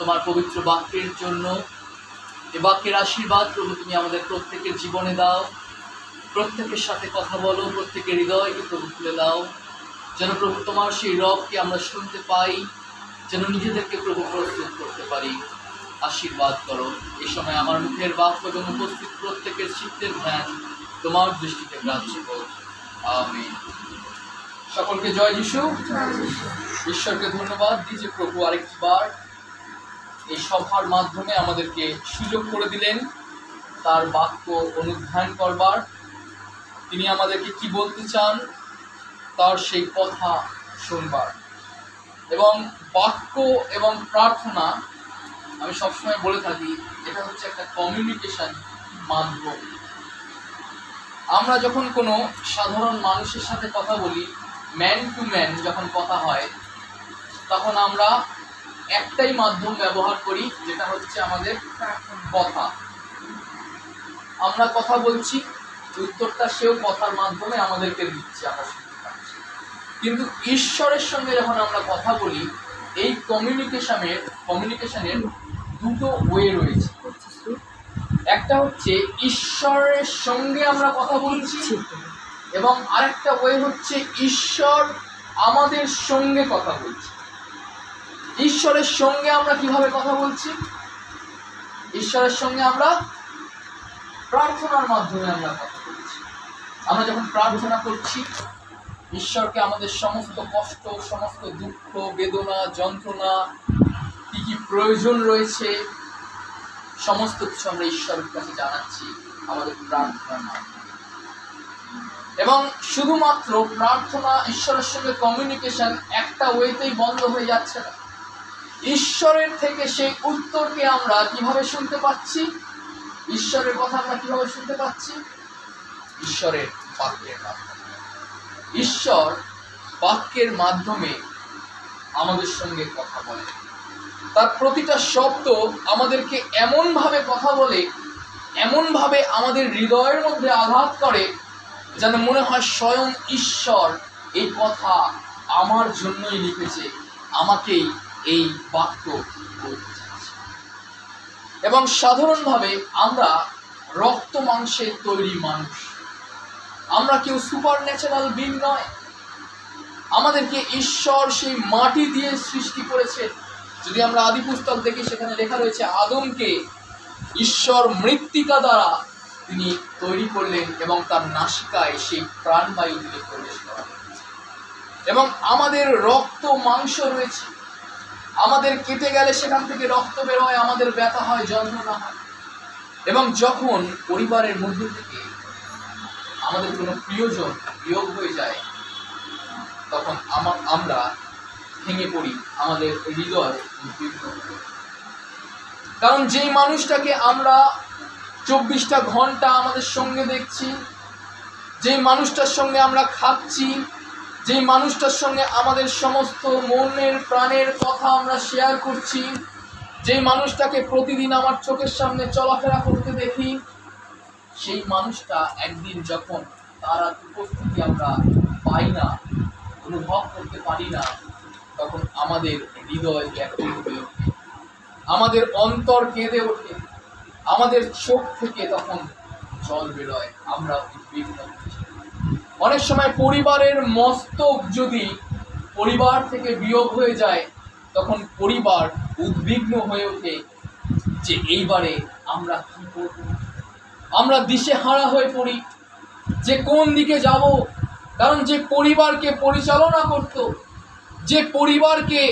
তোমার পবিত্র বাক্যের জন্য। এ বাক্যের আশীর্বাদ প্রভু তুমি আমাদের প্রত্যেকের জীবনে দাও, প্রত্যেকের সাথে কথা বলো, প্রত্যেকের হৃদয়কে প্রভু খুলে দাও, যেন প্রভু তোমার সেই রবকে আমরা শুনতে পাই, যেন নিজেদেরকে প্রভু প্রস্তুত করতে পারি। আশীর্বাদ করো এই সময় আমার মুখের বাক্য এবং উপস্থিত প্রত্যেকের চিত্তের ধ্যান তোমার দৃষ্টিতে গ্রাহ্য হোক। আমিন। সকলকে জয় যিশু। ঈশ্বরকে ধন্যবাদ দিই যে প্রভু আরেকটি বার এই সভার মাধ্যমে আমাদেরকে সুযোগ করে দিলেন তার বাক্য অনুধ্যান করবার। তিনি আমাদেরকে কি বলতে চান তার সেই কথা শুনবার। এবং বাক্য এবং প্রার্থনা, আমি সবসময় বলে থাকি, এটা হচ্ছে একটা কমিউনিকেশন মাধ্যম। আমরা যখন কোনো সাধারণ মানুষের সাথে কথা বলি, ম্যান টু ম্যান যখন কথা হয়, তখন আমরা একটাই মাধ্যম ব্যবহার করি, যেটা হচ্ছে আমাদের কথা। আমরা কথা বলছি, উত্তরটা সেও কথার মাধ্যমে আমাদেরকে দিচ্ছে, আমরা শুনতে পাচ্ছি। কিন্তু ঈশ্বরের সঙ্গে যখন আমরা কথা বলি, এই কমিউনিকেশনের দুটো ওয়ে রয়েছে। একটা হচ্ছে ঈশ্বরের সঙ্গে আমরা কথা বলছি, এবং আরেকটা ওয়ে হচ্ছে ঈশ্বর আমাদের সঙ্গে কথা বলছে। ঈশ্বরের সঙ্গে আমরা কিভাবে কথা বলছি? ঈশ্বরের সঙ্গে আমরা প্রার্থনার মাধ্যমে আমরা কথা বলছি। আমরা যখন প্রার্থনা করছি, ঈশ্বরকে আমাদের সমস্ত কষ্ট, সমস্ত দুঃখ, বেদনা, যন্ত্রণা, কি কি প্রয়োজন রয়েছে, সমস্ত কিছু আমরা ঈশ্বরের কাছে জানাচ্ছি আমাদের প্রার্থনার মাধ্যমে। এবং শুধুমাত্র প্রার্থনা, ঈশ্বরের সঙ্গে কমিউনিকেশন একটা ওয়েতেই বন্ধ হয়ে যাচ্ছে না। ঈশ্বরের থেকে সেই উত্তরকে আমরা কিভাবে শুনতে পাচ্ছি? ঈশ্বরের কথা আমরা কিভাবে শুনতে পাচ্ছি? ঈশ্বরের বাক্যের মাধ্যমে। ঈশ্বর বাক্যের মাধ্যমে আমাদের সঙ্গে কথা বলে। তার প্রতিটা শব্দ আমাদেরকে এমনভাবে কথা বলে, এমনভাবে আমাদের হৃদয়ের মধ্যে আঘাত করে, যেন মনে হয় স্বয়ং ঈশ্বর এই কথা আমার জন্যই লিখেছে, আমাকেই এই বাক্য বলতে চাইছে। এবং সাধারণভাবে আমরা রক্ত মাংসের তৈরি মানুষ, আমরা কেউ সুপার ন্যাচারাল বিং নয়। আমাদেরকে ঈশ্বর সেই মাটি দিয়ে সৃষ্টি করেছে। যদি আমরা আদি পুস্তক দেখি, সেখানে লেখা রয়েছে আদমকে ঈশ্বর মৃত্তিকা দ্বারা তিনি তৈরি করলেন এবং তার নাসিকায় সেই প্রাণবায়ু দিয়ে প্রবেশ করা হয়েছে। এবং আমাদের রক্ত মাংস রয়েছে, আমাদের কেটে গেলে সেখান থেকে রক্ত বের হয়, আমাদের ব্যথা হয়, যন্ত্রণা হয়। এবং যখন পরিবারের মধ্যে থেকে আমাদের কোনো প্রিয়জন বিয়োগ হয়ে যায়, তখন আমরা ভেঙে পড়ি, আমাদের হৃদয় উদ্বিগ্ন হয়। কারণ যেই মানুষটাকে আমরা 24টা ঘন্টা আমাদের সঙ্গে দেখছি, যেই মানুষটার সঙ্গে আমরা খাচ্ছি, যেই মানুষটার সঙ্গে আমাদের সমস্ত মনের প্রাণের কথা আমরা শেয়ার করছি, যেই মানুষটাকে প্রতিদিন আমার চোখের সামনে চলাফেরা করতে দেখি, সেই মানুষটা একদিন যখন তার উপস্থিতি আমরা পাই না, অনুভব করতে পারি না, তখন আমাদের হৃদয় ব্যাকুল হয়ে ওঠে, আমাদের অন্তর কেঁদে ওঠে, আমাদের চোখ থেকে তখন জল বেরোয়, আমরা উদ্বিগ্ন হই। অনেক সময় পরিবারের মস্তক যদি পরিবার থেকে বিয়োগ হয়ে যায়, তখন পরিবার উদ্বিগ্ন হয়ে ওঠে যে এইবারে আমরা কি করব। আমরা দিশেহারা হয়ে পড়ি যে কোন দিকে যাব। কারণ যে পরিবারকে পরিচালনা করত, যে পরিবারকে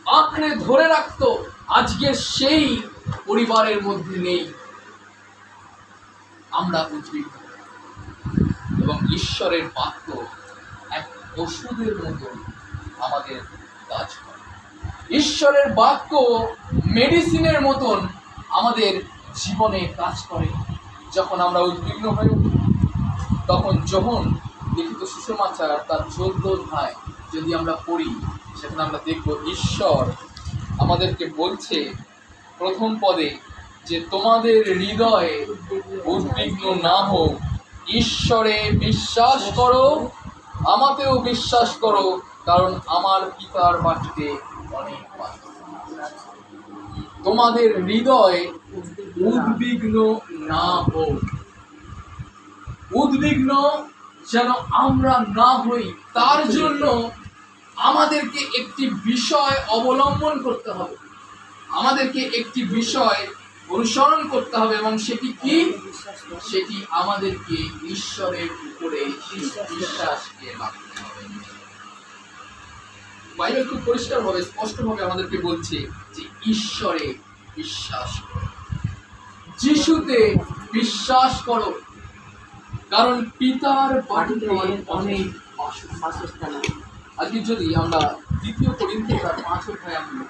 আঁকড়ে ধরে রাখত, আজকে সেই পরিবারের মধ্যে নেই। আমরা উদ্বিগ্ন। এবং ঈশ্বরের বাক্য এক ওষুধের মতো আমাদের কাজ করে। ঈশ্বরের বাক্য মেডিসিনের মতন আমাদের জীবনে কাজ করে। যখন আমরা উদ্বিগ্ন হয়ে উঠি, তখন যখন লিখিত সুসমাচার তার 14 অধ্যায় যদি আমরা পড়ি, সেখানে আমরা দেখব ঈশ্বর আমাদেরকে বলছে প্রথম পদে যে তোমাদের হৃদয়ে উদ্বিগ্ন না হোক, ঈশ্বরে বিশ্বাস করো, আমাকেও বিশ্বাস করো, কারণ আমার পিতার বাটিতে অনেক বাসস্থান। তোমাদের হৃদয় উদ্বিগ্ন না হোক। উদ্বিগ্ন যেন আমরা না হই, তার জন্য আমাদেরকে একটি বিষয় অবলম্বন করতে হবে, আমাদেরকে একটি বিষয় অনুসরণ করতে হবে, এবং সেটি কি? সেটি আমাদেরকে ঈশ্বরের উপরে বিশ্বাসকে রাখতে হবে। বাইবেল খুব পরিষ্কারভাবে স্পষ্টভাবে আমাদেরকে বলছে যে ঈশ্বরে বিশ্বাস করো, যিশুতে বিশ্বাস করো, কারণ পিতার বাড়িতে অনেক বাসস্থান আছে। আজকে যদি আমরা 2 করিন্থীয় 5 অধ্যায়, আমরা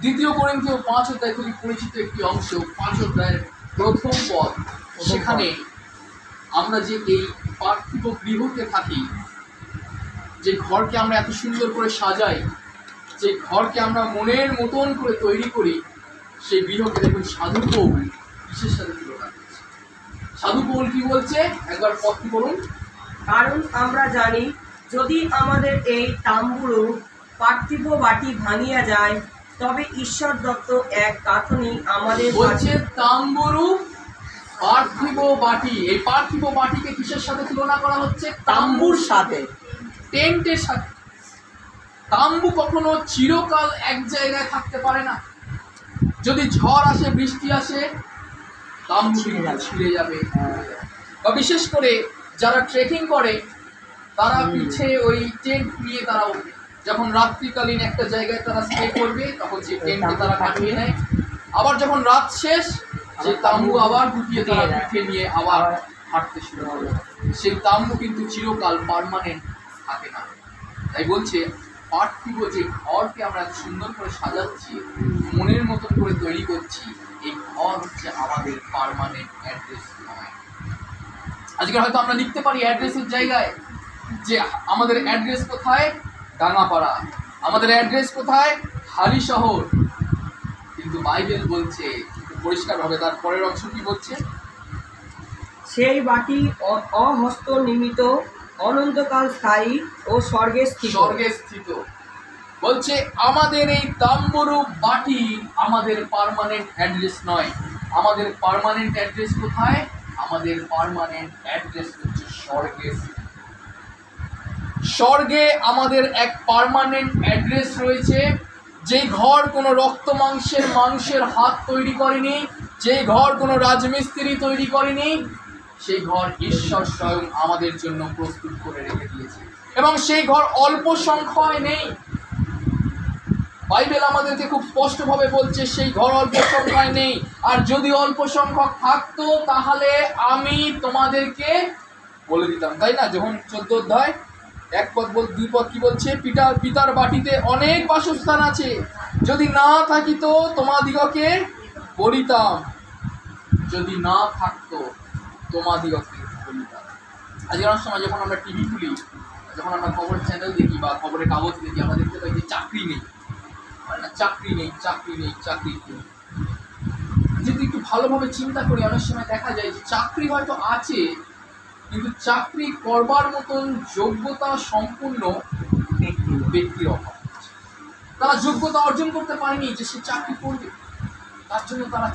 2 করিন্থীয় 5 অধ্যায় খুবই পরিচিত একটি অংশ, 5 অধ্যায়ের প্রথম পদ, সেখানে আমরা যে এই পার্থিব গৃহতে থাকি, যে ঘরকে আমরা এত সুন্দর করে সাজাই, যে ঘরকে আমরা মনের মতন করে তৈরি করি, সেই গৃহকে দেখুন সাধু পৌল কিসের সাথে তুলনা করছে। সাধু পৌল কি বলছে একবার পদটি বলুন। কারণ আমরা জানি, যদি আমাদের এই তাম্বুরু পার্থিব বাটি ভাঙিয়া যায়, তবে ঈশ্বর দত্ত এক গাঁথনি আমাদের বলছে তাম্বুরু পার্থিব বাটি। এই পার্থিব বাটিকে কিসের সাথে তুলনা করা হচ্ছে? তাম্বুর সাথে, টেন্টের সাথে। তাম্বু কখনো চিরকাল এক জায়গায় থাকতে পারে না। যদি ঝড় আসে, বৃষ্টি আসে, তাম্বু ছিঁড়ে যাবে। বা বিশেষ করে যারা ট্রেকিং করে, তারা পিছে ওই টেন্ট নিয়ে তারা ওঠে। যখন রাত্রিকালীন একটা জায়গায় তারা স্টে করবে, তখন সেই টেন্টে তারা কাটিয়ে নেয়। আবার যখন রাত শেষ, সেই তাম্বু আবার গুটিয়ে তারা পিঠে নিয়ে আবার হাঁটতে শুরু করে। সেই তাম্বু কিন্তু চিরকাল পার্মানেন্ট থাকে না। তাই বলছে পার্থিব যে ঘরকে আমরা সুন্দর করে সাজাচ্ছি, মনের মতন করে তৈরি করছি, এই ঘর হচ্ছে আমাদের পার্মানেন্ট অ্যাড্রেস নয়। আজকে হয়তো আমরা লিখতে পারি অ্যাড্রেসের জায়গায় যে আমাদের অ্যাড্রেস কোথায়? ডাঙ্গাপাড়া। আমাদের অ্যাড্রেস কোথায়? হালি শহর। কিন্তু বাইবেল বলছে পরিষ্কারভাবে, তার পরের অংশ কি বলছে? সেই বাটি অহস্ত নির্মিত, অনন্তকাল স্থায়ী ও স্বর্গে স্থিত। স্বর্গে স্থিত। বলছে আমাদের এই তাম্বুরু বাটি আমাদের পার্মানেন্ট অ্যাড্রেস নয়। আমাদের পার্মানেন্ট অ্যাড্রেস কোথায়? আমাদের পার্মানেন্ট অ্যাড্রেস হচ্ছে স্বর্গে। স্বর্গে আমাদের এক পার্মানেন্ট অ্যাড্রেস রয়েছে, যে ঘর কোনো রক্ত মাংসের মানুষের হাত তৈরি করেনি, যে ঘর কোনো রাজমিস্ত্রি তৈরি করেনি, সেই ঘর ঈশ্বর স্বয়ং আমাদের জন্য প্রস্তুত করে রেখে দিয়েছে। এবং সেই ঘর অল্প সংখ্যায় নেই। বাইবেল আমাদেরকে খুব স্পষ্টভাবে বলছে সেই ঘর অল্প সংখ্যায় নেই। আর যদি অল্প সংখ্যক থাকতো, তাহলে আমি তোমাদেরকে বলে দিতাম, তাই না? যখন 14 অধ্যায় 1 পদ 2 পদ কি বলছে? পিতার বাটিতে অনেক বাসস্থান আছে, যদি না থাকিত তোমাদিগকে বলিতাম। যদি না থাকতো তোমাদিগকে বলিতাম। আজকে অনেক সময় যখন আমরা টিভি খুলি, যখন আমরা খবরের চ্যানেল দেখি বা খবরের কাগজ দেখি, আমরা দেখতে পাই যে চাকরি নেই, চাকরি নেই, চাকরি নেই, চাকরি নেই। যদি একটু ভালোভাবে চিন্তা করি, অনেক সময় দেখা যায় যে চাকরি হয়তো আছে, কিন্তু চাকরি করবার মতন যোগ্যতা সম্পূর্ণ ব্যক্তির অভাব। তারা যোগ্যতা অর্জন করতে পারেনি যে সে চাকরি করবে, তার জন্য তারা